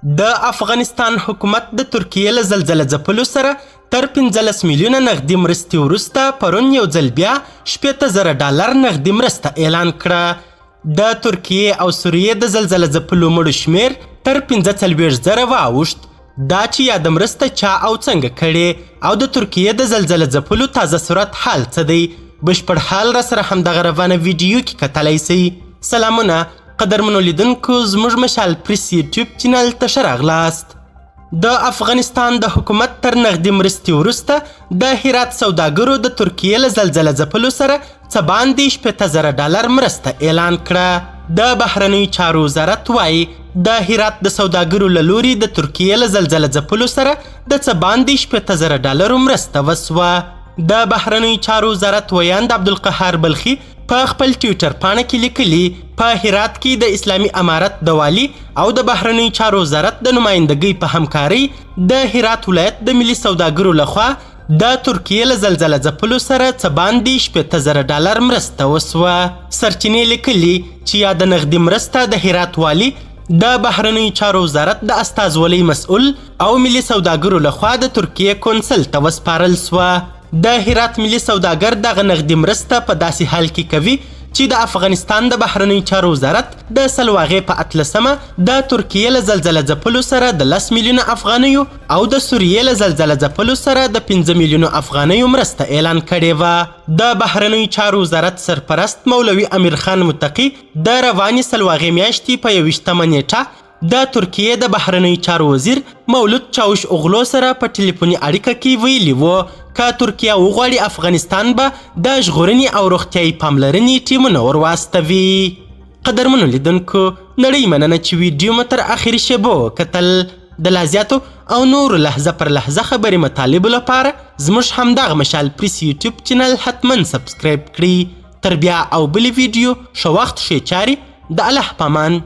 د افغانستان حکومت د ترکیې له زلزله ځپلو سره تر 15 میلیونه نغدي مرستې وروسته پرون یو ځل بیا $80,000 نغدي مرسته اعلان کړه. د ترکیې او سوریې د زلزله ځپلو مړو شمیر تر 45,000 واوښت. دا چې یاده مرسته چا او څنګه کړې او د ترکیې د زلزله ځپلو تازه صورت حال څه دی، بشپړ حال را سره همدغه روانه ویډیو کې کتلی سئ. سلامونه قدرمنو لیدونکو، زموږ مشال پریس یوټیوب چینل ته ښه راغلاست. د افغانستان د حکومت تر نغدي مرستې وروسته د هرات سوداګرو د ترکیې له زلزله ځپلو سره څه باندې $80,000 مرسته اعلان کړه. د بهرنیو چارو وزارت وایي د هرات د سوداګرو له لوري د ترکیې له زلزله ځپلو سره د څه باندې $80,000 مرسته وسوه. د بهرنیو چارو وزارت ویاند عبدالقهار بلخي په خپل ټویټر پاڼه کې لیکلي، په هرات کې د اسلامي امارت د والي او د بهرنیو چارو وزارت د نمایندګۍ په همکارۍ د هرات ولایت د ملي سوداګرو لخوا د ترکیې له زلزله ځپلو سره څه باندې $80,000 مرسته وسوه. سرچینې لیکلي چې یا د نغدي مرسته د هرات والي د بهرنیو چارو وزارت د استازولۍ مسؤل او ملي سوداګرو لخوا د ترکیې کونسل ته وسپارل سوه. د هرات ملي سوداګر دغه نغدي مرسته په داسې حال کې کوي چې د افغانستان د بهرنیو چارو وزارت د سلواغې په 18مه د ترکیې له زلزله ځپلو سره د 10 میلیونه افغانیو او د سوریې له زلزله ځپلو سره د 15 میلیونو افغانیو مرسته اعلان کړې وه. د بهرنیو چارو وزارت سرپرست مولوي امیر خان متقي د روانې سلواغې میاشتې په 21مه نیټه د ترکیې د بهرنیو چارو وزیر مولود چاوش اوغلو سره په ټلیفوني اړیکه کې ویلي وو که ترکیه وغواړي افغانستان به د ژغورنې او روغتیایي پاملرنې ټیمونه ورواستوي. قدرمنو لیدونکو، نړۍ مننه چې ویډیو مو تر اخري شیبو وکتل. د لا زیاتو او نورو لحظه پر لحظه خبرې مطالبو لپاره زموږ همدغه مشال پریس یوټیوب چینل حتما سبسکرایب کړئ. تر بیا او بلې ویډیو ښه وخت ښې چارې. د الله پامان.